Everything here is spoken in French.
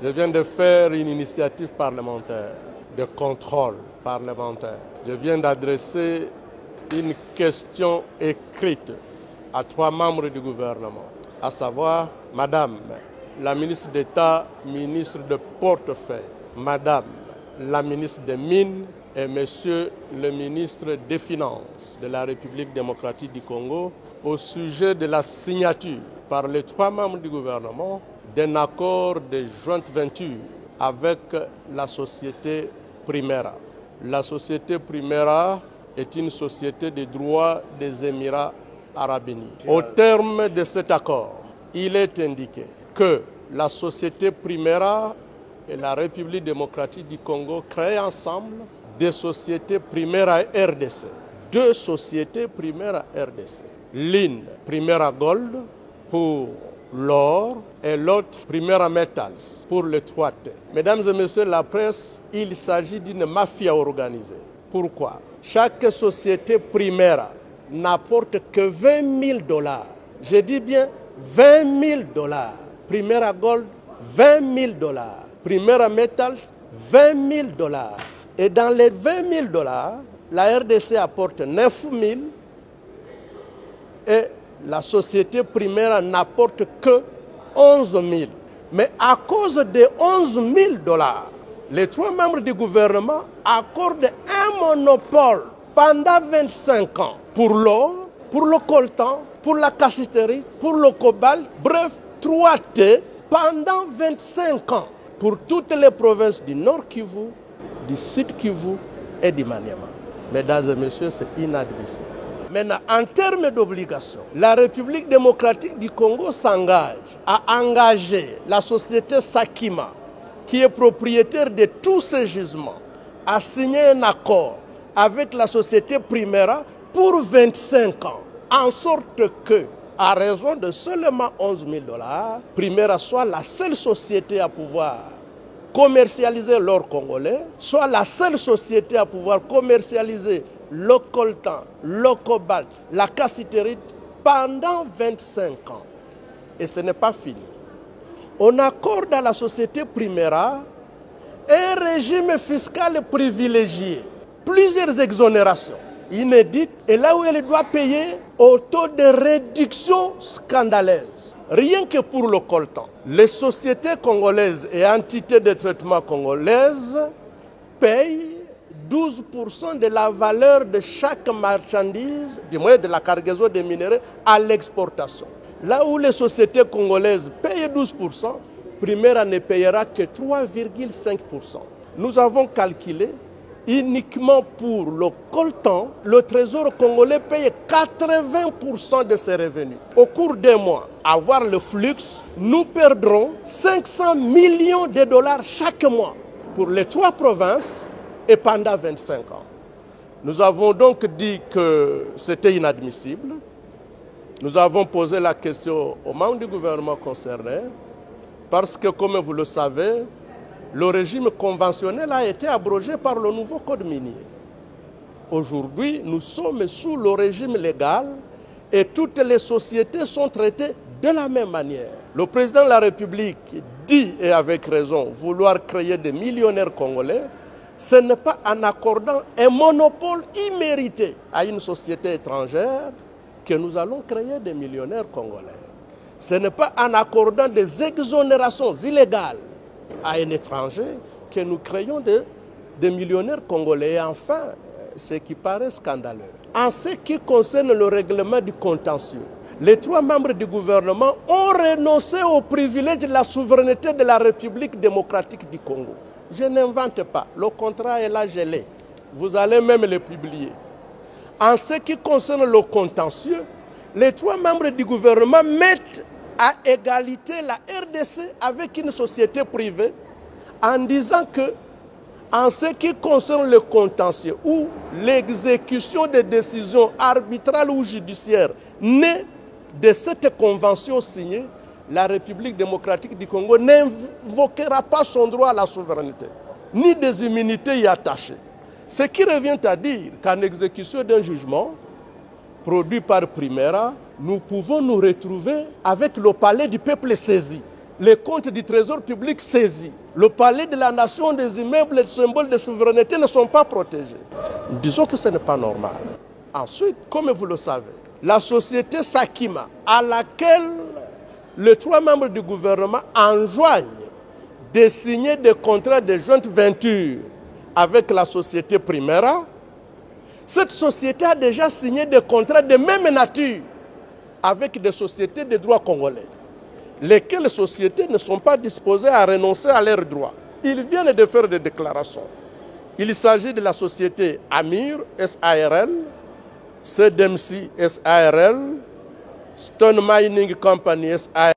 Je viens de faire une initiative parlementaire, de contrôle parlementaire. Je viens d'adresser une question écrite à 3 membres du gouvernement, à savoir Madame la ministre d'État, ministre de portefeuille, Madame la ministre des Mines et Monsieur le ministre des Finances de la République démocratique du Congo au sujet de la signature par les 3 membres du gouvernement d'un accord de jointe venture avec la société Primera. La société Primera est une société de droit des Émirats arabes unis. Au terme de cet accord, il est indiqué que la société Primera et la République démocratique du Congo créent ensemble des sociétés Primera RDC. 2 sociétés Primera RDC. L'une, Primera Gold, pour l'or, et l'autre, Primera Metals, pour le 3T. Mesdames et messieurs la presse, il s'agit d'une mafia organisée. Pourquoi? Chaque société Primera n'apporte que $20 000. Je dis bien $20 000. Primera Gold, $20 000. Primera Metals, $20 000. Et dans les $20 000, la RDC apporte 9 000 et la société Primera n'apporte que 11 000. Mais à cause des 11 000 $, les 3 membres du gouvernement accordent un monopole pendant 25 ans pour l'or, pour le coltan, pour la cassiterie, pour le cobalt, bref, 3T pendant 25 ans pour toutes les provinces du Nord Kivu, du Sud Kivu et du Maniema. Mesdames et messieurs, c'est inadmissible. Maintenant, en termes d'obligation, la République démocratique du Congo s'engage à engager la société Sakima, qui est propriétaire de tous ces gisements, à signer un accord avec la société Primera pour 25 ans, en sorte que, à raison de seulement 11 000 $, Primera soit la seule société à pouvoir commercialiser l'or congolais, soit la seule société à pouvoir commercialiser le coltan, le cobalt, la cassiterite pendant 25 ans. Et ce n'est pas fini. On accorde à la société Primera un régime fiscal privilégié, plusieurs exonérations inédites, et là où elle doit payer au taux de réduction scandaleuse. Rien que pour le coltan, les sociétés congolaises et entités de traitement congolaises payent 12% de la valeur de chaque marchandise, du moins de la cargaison des minéraux, à l'exportation. Là où les sociétés congolaises payent 12%, Primera ne payera que 3,5%. Nous avons calculé uniquement pour le coltan, le trésor congolais paye 80% de ses revenus. Au cours d'un mois, à voir le flux, nous perdrons 500 millions de dollars chaque mois pour les 3 provinces et pendant 25 ans. Nous avons donc dit que c'était inadmissible. Nous avons posé la question aux membres du gouvernement concerné parce que, comme vous le savez, le régime conventionnel a été abrogé par le nouveau code minier. Aujourd'hui, nous sommes sous le régime légal et toutes les sociétés sont traitées de la même manière. Le président de la République dit, et avec raison, vouloir créer des millionnaires congolais. Ce n'est pas en accordant un monopole immérité à une société étrangère que nous allons créer des millionnaires congolais. Ce n'est pas en accordant des exonérations illégales à un étranger que nous créons des millionnaires congolais. Et enfin, ce qui paraît scandaleux, en ce qui concerne le règlement du contentieux, les 3 membres du gouvernement ont renoncé au privilège de la souveraineté de la République démocratique du Congo. Je n'invente pas, le contrat est là gelé. Vous allez même le publier. En ce qui concerne le contentieux, les 3 membres du gouvernement mettent à égalité la RDC avec une société privée en disant que, en ce qui concerne le contentieux ou l'exécution des décisions arbitrales ou judiciaires nées de cette convention signée, la République démocratique du Congo n'invoquera pas son droit à la souveraineté, ni des immunités y attachées. Ce qui revient à dire qu'en exécution d'un jugement produit par Primera, nous pouvons nous retrouver avec le palais du peuple saisi. les comptes du trésor public saisis. Le palais de la nation, des immeubles, les symboles de souveraineté ne sont pas protégés. Disons que ce n'est pas normal. Ensuite, comme vous le savez, la société Sakima, à laquelle les 3 membres du gouvernement enjoignent de signer des contrats de jointe venture avec la société Primera, cette société a déjà signé des contrats de même nature avec des sociétés de droit congolais, lesquelles sociétés ne sont pas disposées à renoncer à leurs droits. Ils viennent de faire des déclarations. Il s'agit de la société Amir SARL, CDMC SARL, Stone Mining Company SARL,